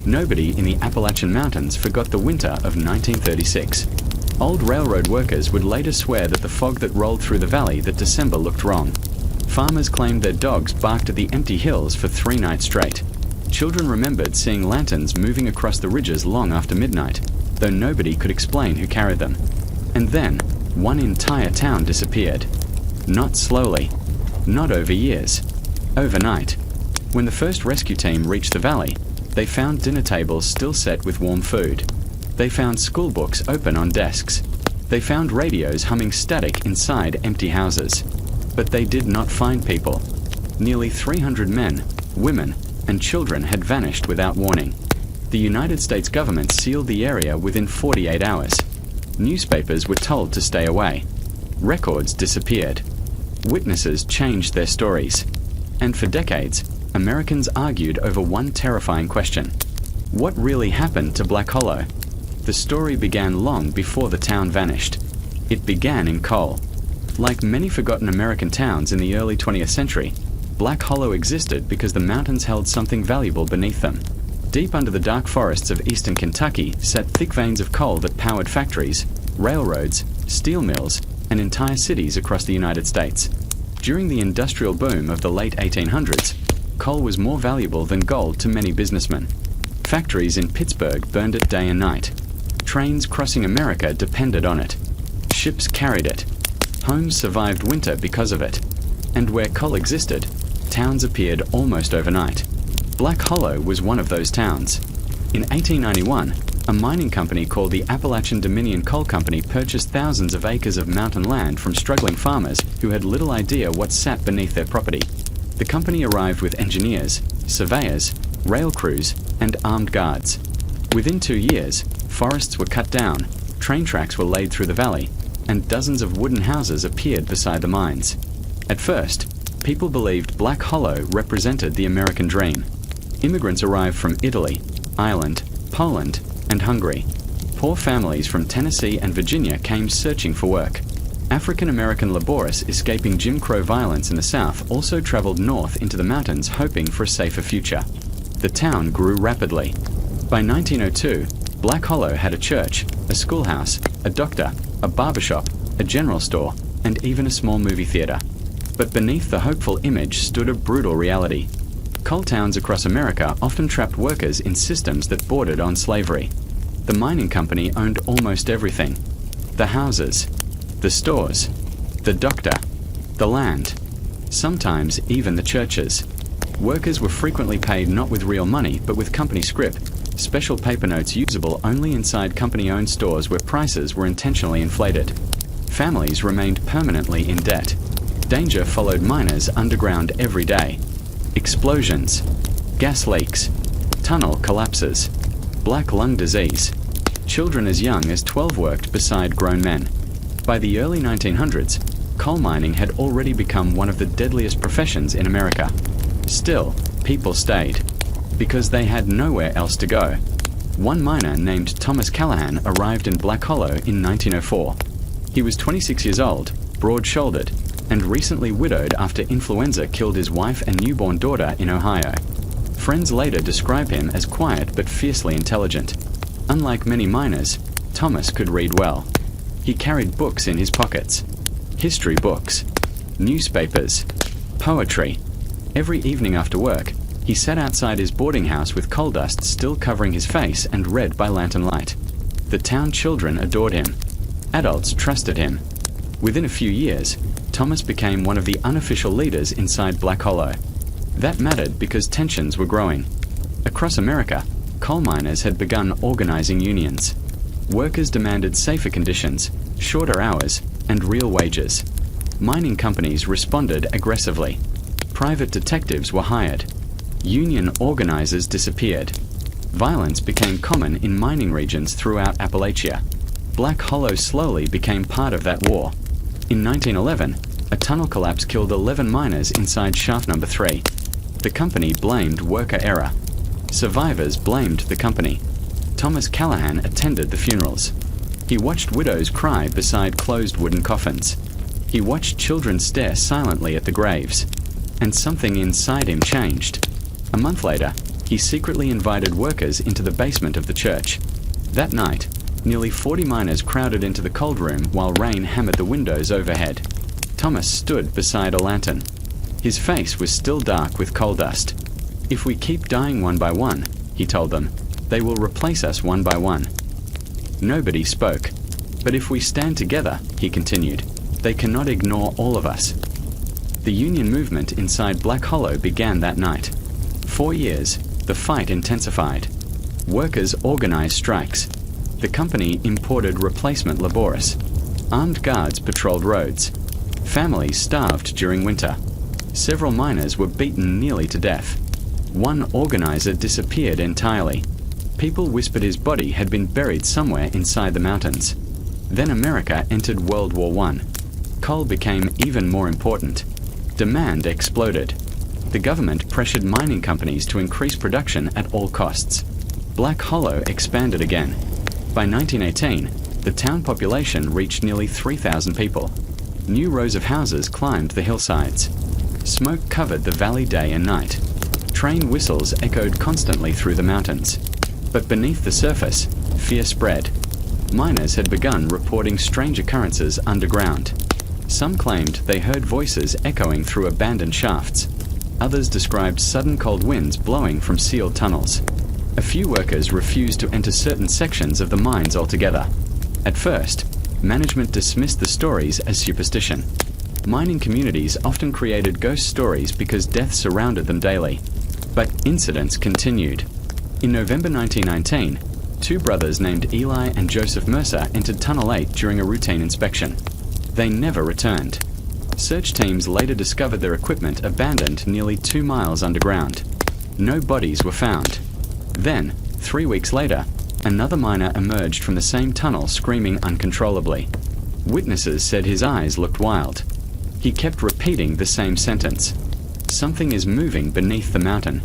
Nobody in the Appalachian Mountains forgot the winter of 1936. Old railroad workers would later swear that the fog that rolled through the valley that December looked wrong. Farmers claimed their dogs barked at the empty hills for 3 nights straight. Children remembered seeing lanterns moving across the ridges long after midnight, though nobody could explain who carried them. And then, one entire town disappeared. Not slowly, not over years, overnight. When the first rescue team reached the valley, they found dinner tables still set with warm food. They found school books open on desks. They found radios humming static inside empty houses. But they did not find people. Nearly 300 men, women, and children had vanished without warning. The United States government sealed the area within 48 hours. Newspapers were told to stay away. Records disappeared. Witnesses changed their stories. And for decades, Americans argued over one terrifying question. What really happened to Black Hollow? The story began long before the town vanished. It began in coal. Like many forgotten American towns in the early 20th century, Black Hollow existed because the mountains held something valuable beneath them. Deep under the dark forests of eastern Kentucky sat thick veins of coal that powered factories, railroads, steel mills, and entire cities across the United States. During the industrial boom of the late 1800s, coal was more valuable than gold to many businessmen. Factories in Pittsburgh burned it day and night. Trains crossing America depended on it. Ships carried it. Homes survived winter because of it. And where coal existed, towns appeared almost overnight. Black Hollow was one of those towns. In 1891, a mining company called the Appalachian Dominion Coal Company purchased thousands of acres of mountain land from struggling farmers who had little idea what sat beneath their property. The company arrived with engineers, surveyors, rail crews, and armed guards. Within 2 years, forests were cut down, train tracks were laid through the valley, and dozens of wooden houses appeared beside the mines. At first, people believed Black Hollow represented the American dream. Immigrants arrived from Italy, Ireland, Poland, and Hungary. Poor families from Tennessee and Virginia came searching for work. African-American laborists escaping Jim Crow violence in the South also traveled north into the mountains hoping for a safer future. The town grew rapidly. By 1902, Black Hollow had a church, a schoolhouse, a doctor, a barbershop, a general store, and even a small movie theater. But beneath the hopeful image stood a brutal reality. Coal towns across America often trapped workers in systems that bordered on slavery. The mining company owned almost everything. The houses, the stores, the doctor, the land, sometimes even the churches. Workers were frequently paid not with real money but with company scrip, special paper notes usable only inside company-owned stores where prices were intentionally inflated. Families remained permanently in debt. Danger followed miners underground every day. Explosions, gas leaks, tunnel collapses, black lung disease. Children as young as 12 worked beside grown men. By the early 1900s, coal mining had already become one of the deadliest professions in America. Still, people stayed, because they had nowhere else to go. One miner named Thomas Callahan arrived in Black Hollow in 1904. He was 26 years old, broad-shouldered, and recently widowed after influenza killed his wife and newborn daughter in Ohio. Friends later describe him as quiet but fiercely intelligent. Unlike many miners, Thomas could read well. He carried books in his pockets. History books, newspapers, poetry. Every evening after work, he sat outside his boarding house with coal dust still covering his face and read by lantern light. The town children adored him. Adults trusted him. Within a few years, Thomas became one of the unofficial leaders inside Black Hollow. That mattered because tensions were growing. Across America, coal miners had begun organizing unions. Workers demanded safer conditions, shorter hours, and real wages. Mining companies responded aggressively. Private detectives were hired. Union organizers disappeared. Violence became common in mining regions throughout Appalachia. Black Hollow slowly became part of that war. In 1911, a tunnel collapse killed 11 miners inside shaft number 3. The company blamed worker error. Survivors blamed the company. Thomas Callahan attended the funerals. He watched widows cry beside closed wooden coffins. He watched children stare silently at the graves. And something inside him changed. A month later, he secretly invited workers into the basement of the church. That night, nearly 40 miners crowded into the cold room while rain hammered the windows overhead. Thomas stood beside a lantern. His face was still dark with coal dust. "If we keep dying one by one," he told them, "they will replace us one by one." Nobody spoke. "But if we stand together," he continued, "they cannot ignore all of us." The union movement inside Black Hollow began that night. 4 years, the fight intensified. Workers organized strikes. The company imported replacement laboris. Armed guards patrolled roads. Families starved during winter. Several miners were beaten nearly to death. One organizer disappeared entirely. People whispered his body had been buried somewhere inside the mountains. Then America entered World War I. Coal became even more important. Demand exploded. The government pressured mining companies to increase production at all costs. Black Hollow expanded again. By 1918, the town population reached nearly 3,000 people. New rows of houses climbed the hillsides. Smoke covered the valley day and night. Train whistles echoed constantly through the mountains. But beneath the surface, fear spread. Miners had begun reporting strange occurrences underground. Some claimed they heard voices echoing through abandoned shafts. Others described sudden cold winds blowing from sealed tunnels. A few workers refused to enter certain sections of the mines altogether. At first, management dismissed the stories as superstition. Mining communities often created ghost stories because death surrounded them daily. But incidents continued. In November 1919, 2 brothers named Eli and Joseph Mercer entered Tunnel 8 during a routine inspection. They never returned. Search teams later discovered their equipment abandoned nearly 2 miles underground. No bodies were found. Then, 3 weeks later, another miner emerged from the same tunnel screaming uncontrollably. Witnesses said his eyes looked wild. He kept repeating the same sentence. "Something is moving beneath the mountain."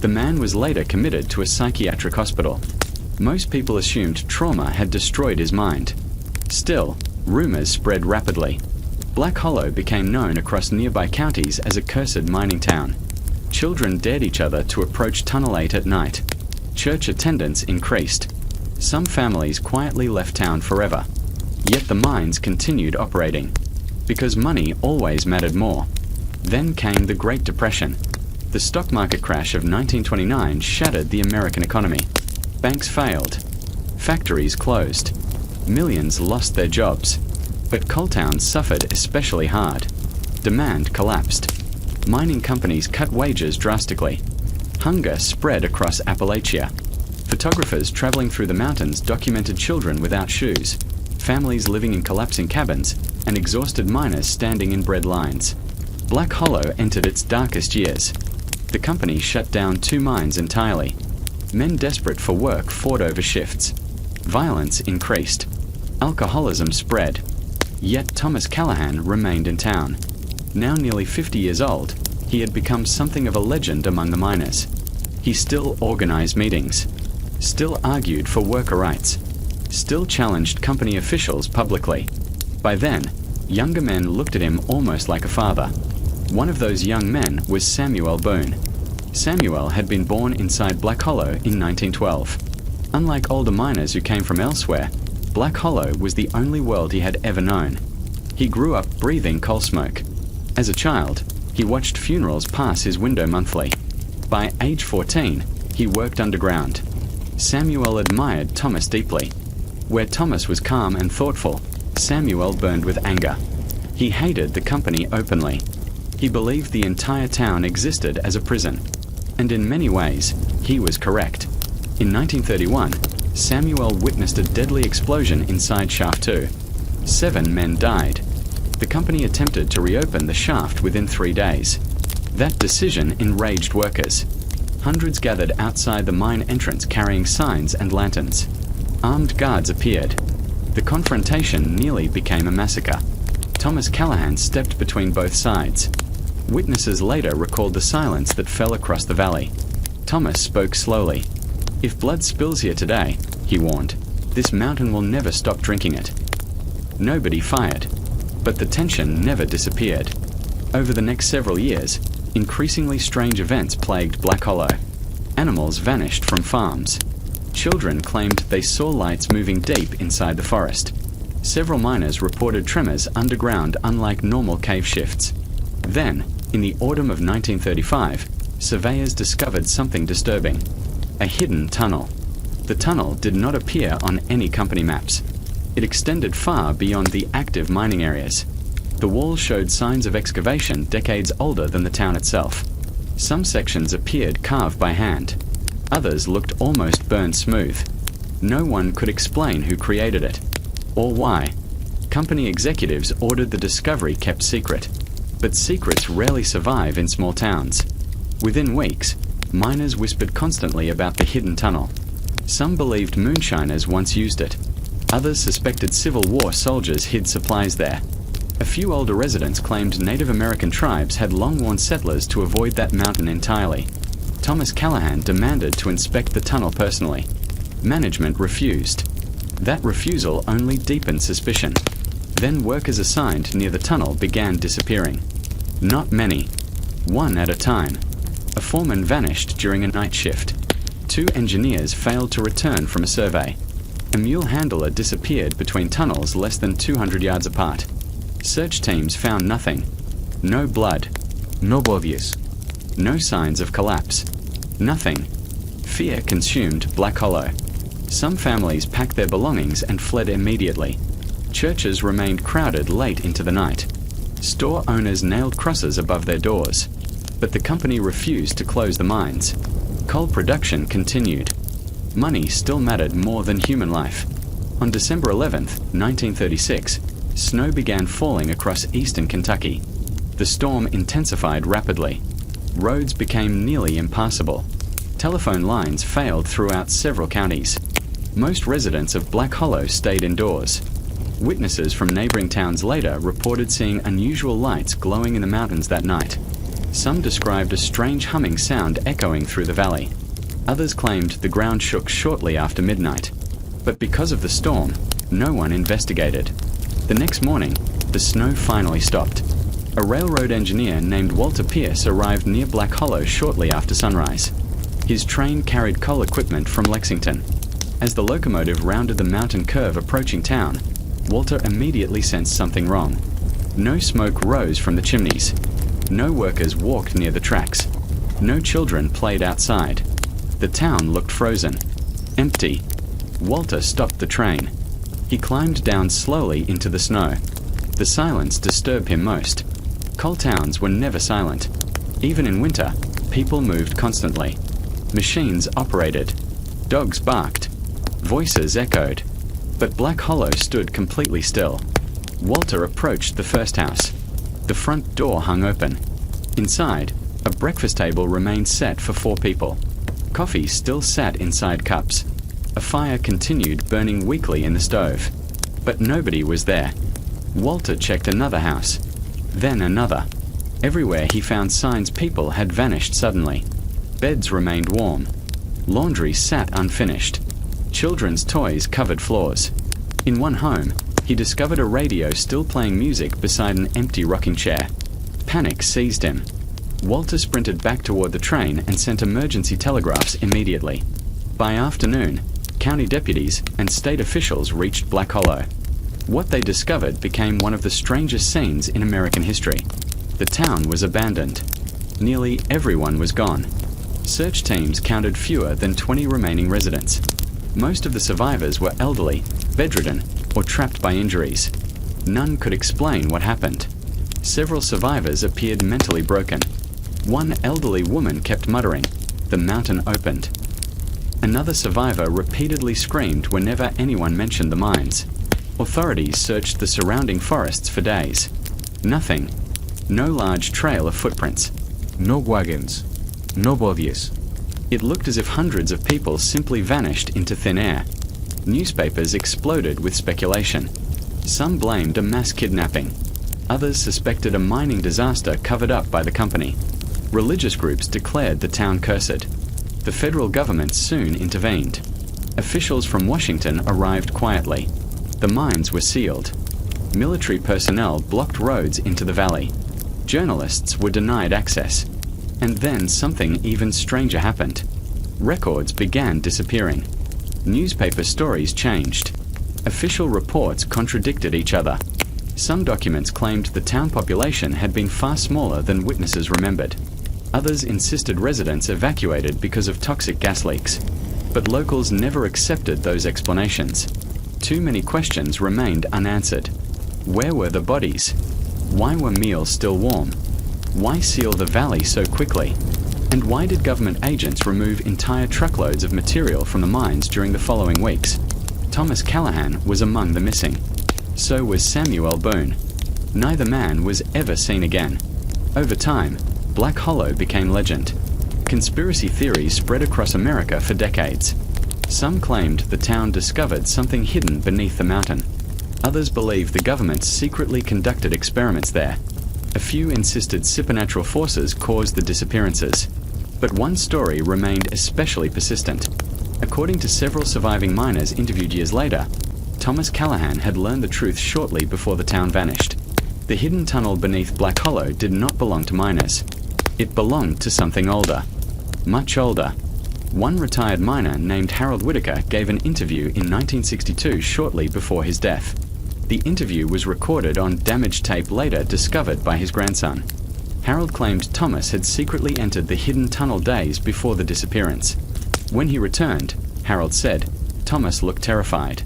The man was later committed to a psychiatric hospital. Most people assumed trauma had destroyed his mind. Still, rumors spread rapidly. Black Hollow became known across nearby counties as a cursed mining town. Children dared each other to approach Tunnel 8 at night. Church attendance increased. Some families quietly left town forever. Yet the mines continued operating. Because money always mattered more. Then came the Great Depression. The stock market crash of 1929 shattered the American economy. Banks failed. Factories closed. Millions lost their jobs. But coal towns suffered especially hard. Demand collapsed. Mining companies cut wages drastically. Hunger spread across Appalachia. Photographers traveling through the mountains documented children without shoes, families living in collapsing cabins, and exhausted miners standing in bread lines. Black Hollow entered its darkest years. The company shut down 2 mines entirely. Men desperate for work fought over shifts. Violence increased. Alcoholism spread. Yet Thomas Callahan remained in town. Now nearly 50 years old, he had become something of a legend among the miners. He still organized meetings, still argued for worker rights, still challenged company officials publicly. By then, younger men looked at him almost like a father. One of those young men was Samuel Boone. Samuel had been born inside Black Hollow in 1912. Unlike older miners who came from elsewhere, Black Hollow was the only world he had ever known. He grew up breathing coal smoke. As a child, he watched funerals pass his window monthly. By age 14, he worked underground. Samuel admired Thomas deeply. Where Thomas was calm and thoughtful, Samuel burned with anger. He hated the company openly. He believed the entire town existed as a prison. And in many ways, he was correct. In 1931, Samuel witnessed a deadly explosion inside Shaft 2. 7 men died. The company attempted to reopen the shaft within 3 days. That decision enraged workers. Hundreds gathered outside the mine entrance carrying signs and lanterns. Armed guards appeared. The confrontation nearly became a massacre. Thomas Callahan stepped between both sides. Witnesses later recalled the silence that fell across the valley. Thomas spoke slowly. "If blood spills here today," he warned, "this mountain will never stop drinking it." Nobody fired, but the tension never disappeared. Over the next several years, increasingly strange events plagued Black Hollow. Animals vanished from farms. Children claimed they saw lights moving deep inside the forest. Several miners reported tremors underground unlike normal cave shifts. Then, in the autumn of 1935, surveyors discovered something disturbing: a hidden tunnel. The tunnel did not appear on any company maps. It extended far beyond the active mining areas. The walls showed signs of excavation decades older than the town itself. Some sections appeared carved by hand. Others looked almost burned smooth. No one could explain who created it, or why. Company executives ordered the discovery kept secret. But secrets rarely survive in small towns. Within weeks, miners whispered constantly about the hidden tunnel. Some believed moonshiners once used it. Others suspected Civil War soldiers hid supplies there. A few older residents claimed Native American tribes had long warned settlers to avoid that mountain entirely. Thomas Callahan demanded to inspect the tunnel personally. Management refused. That refusal only deepened suspicion. Then workers assigned near the tunnel began disappearing. Not many. One at a time. A foreman vanished during a night shift. 2 engineers failed to return from a survey. A mule handler disappeared between tunnels less than 200 yards apart. Search teams found nothing. No blood. No bodies. No signs of collapse. Nothing. Fear consumed Black Hollow. Some families packed their belongings and fled immediately. Churches remained crowded late into the night. Store owners nailed crosses above their doors. But the company refused to close the mines. Coal production continued. Money still mattered more than human life. On December 11, 1936, snow began falling across eastern Kentucky. The storm intensified rapidly. Roads became nearly impassable. Telephone lines failed throughout several counties. Most residents of Black Hollow stayed indoors. Witnesses from neighboring towns later reported seeing unusual lights glowing in the mountains that night. Some described a strange humming sound echoing through the valley. Others claimed the ground shook shortly after midnight. But because of the storm, no one investigated. The next morning, the snow finally stopped. A railroad engineer named Walter Pierce arrived near Black Hollow shortly after sunrise. His train carried coal equipment from Lexington. As the locomotive rounded the mountain curve approaching town, Walter immediately sensed something wrong. No smoke rose from the chimneys. No workers walked near the tracks. No children played outside. The town looked frozen. Empty. Walter stopped the train. He climbed down slowly into the snow. The silence disturbed him most. Coal towns were never silent. Even in winter, people moved constantly. Machines operated. Dogs barked. Voices echoed. But Black Hollow stood completely still. Walter approached the first house. The front door hung open. Inside, a breakfast table remained set for 4 people. Coffee still sat inside cups. A fire continued burning weakly in the stove. But nobody was there. Walter checked another house. Then another. Everywhere he found signs people had vanished suddenly. Beds remained warm. Laundry sat unfinished. Children's toys covered floors. In one home, he discovered a radio still playing music beside an empty rocking chair. Panic seized him. Walter sprinted back toward the train and sent emergency telegraphs immediately. By afternoon, county deputies and state officials reached Black Hollow. What they discovered became one of the strangest scenes in American history. The town was abandoned. Nearly everyone was gone. Search teams counted fewer than 20 remaining residents. Most of the survivors were elderly, bedridden, or trapped by injuries. None could explain what happened. Several survivors appeared mentally broken. One elderly woman kept muttering, "The mountain opened." Another survivor repeatedly screamed whenever anyone mentioned the mines. Authorities searched the surrounding forests for days. Nothing. No large trail of footprints. No wagons. No bodies. It looked as if hundreds of people simply vanished into thin air. Newspapers exploded with speculation. Some blamed a mass kidnapping. Others suspected a mining disaster covered up by the company. Religious groups declared the town cursed. The federal government soon intervened. Officials from Washington arrived quietly. The mines were sealed. Military personnel blocked roads into the valley. Journalists were denied access. And then something even stranger happened. Records began disappearing. Newspaper stories changed. Official reports contradicted each other. Some documents claimed the town population had been far smaller than witnesses remembered. Others insisted residents evacuated because of toxic gas leaks. But locals never accepted those explanations. Too many questions remained unanswered. Where were the bodies? Why were meals still warm? Why seal the valley so quickly? And why did government agents remove entire truckloads of material from the mines during the following weeks? Thomas Callahan was among the missing. So was Samuel Boone. Neither man was ever seen again. Over time, Black Hollow became legend. Conspiracy theories spread across America for decades. Some claimed the town discovered something hidden beneath the mountain. Others believed the government secretly conducted experiments there. A few insisted supernatural forces caused the disappearances. But one story remained especially persistent. According to several surviving miners interviewed years later, Thomas Callahan had learned the truth shortly before the town vanished. The hidden tunnel beneath Black Hollow did not belong to miners. It belonged to something older. Much older. One retired miner named Harold Whitaker gave an interview in 1962 shortly before his death. The interview was recorded on damaged tape later discovered by his grandson. Harold claimed Thomas had secretly entered the hidden tunnel days before the disappearance. When he returned, Harold said, Thomas looked terrified.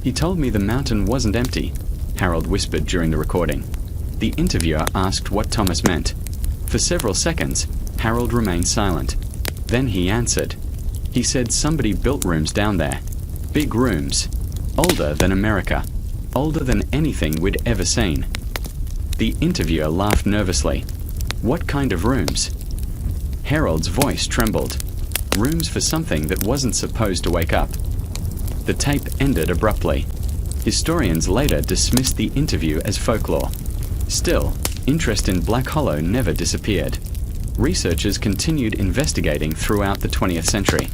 He told me the mountain wasn't empty, Harold whispered during the recording. The interviewer asked what Thomas meant. For several seconds, Harold remained silent. Then he answered. He said somebody built rooms down there. Big rooms. Older than America. Older than anything we'd ever seen. The interviewer laughed nervously. What kind of rooms? Harold's voice trembled. Rooms for something that wasn't supposed to wake up. The tape ended abruptly. Historians later dismissed the interview as folklore. Still, interest in Black Hollow never disappeared. Researchers continued investigating throughout the 20th century.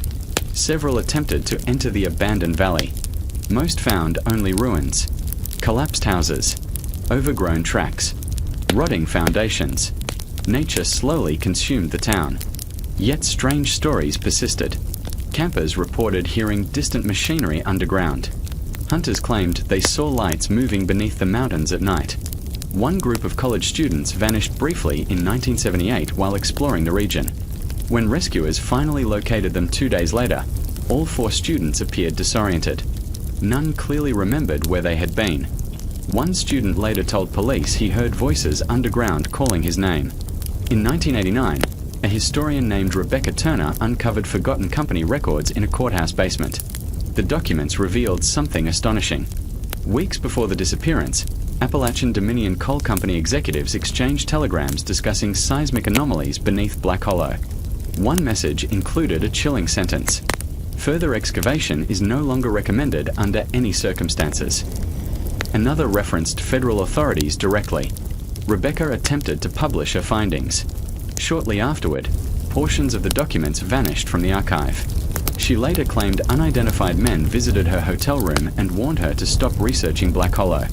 Several attempted to enter the abandoned valley. Most found only ruins, collapsed houses, overgrown tracks, rotting foundations. Nature slowly consumed the town. Yet strange stories persisted. Campers reported hearing distant machinery underground. Hunters claimed they saw lights moving beneath the mountains at night. One group of college students vanished briefly in 1978 while exploring the region. When rescuers finally located them 2 days later, all 4 students appeared disoriented. None clearly remembered where they had been. One student later told police he heard voices underground calling his name. In 1989, a historian named Rebecca Turner uncovered forgotten company records in a courthouse basement. The documents revealed something astonishing. Weeks before the disappearance, Appalachian Dominion Coal Company executives exchanged telegrams discussing seismic anomalies beneath Black Hollow. One message included a chilling sentence. Further excavation is no longer recommended under any circumstances. Another referenced federal authorities directly. Rebecca attempted to publish her findings. Shortly afterward, portions of the documents vanished from the archive. She later claimed unidentified men visited her hotel room and warned her to stop researching Black Hollow.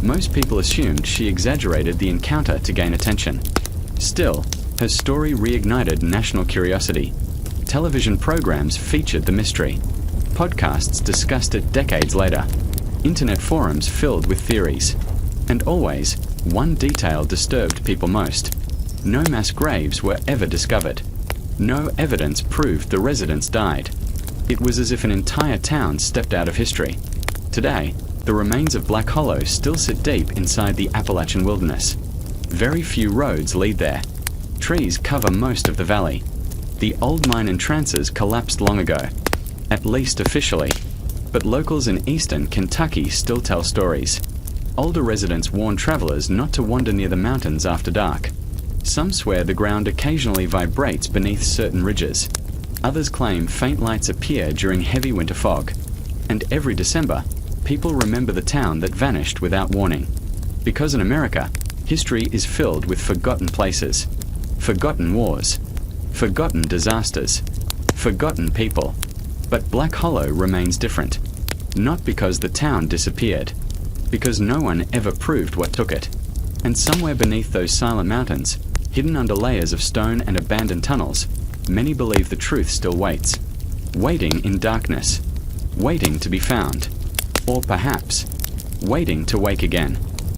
Most people assumed she exaggerated the encounter to gain attention. Still, her story reignited national curiosity. Television programs featured the mystery. Podcasts discussed it decades later. Internet forums filled with theories. And always, one detail disturbed people most. No mass graves were ever discovered. No evidence proved the residents died. It was as if an entire town stepped out of history. Today, the remains of Black Hollow still sit deep inside the Appalachian wilderness. Very few roads lead there. Trees cover most of the valley. The old mine entrances collapsed long ago, at least officially, but locals in eastern Kentucky still tell stories. Older residents warn travelers not to wander near the mountains after dark. Some swear the ground occasionally vibrates beneath certain ridges. Others claim faint lights appear during heavy winter fog. And every December, people remember the town that vanished without warning. Because in America, history is filled with forgotten places, forgotten wars, forgotten disasters, forgotten people. But Black Hollow remains different. Not because the town disappeared, because no one ever proved what took it. And somewhere beneath those silent mountains, hidden under layers of stone and abandoned tunnels, many believe the truth still waits. waiting in darkness, waiting to be found, or perhaps waiting to wake again.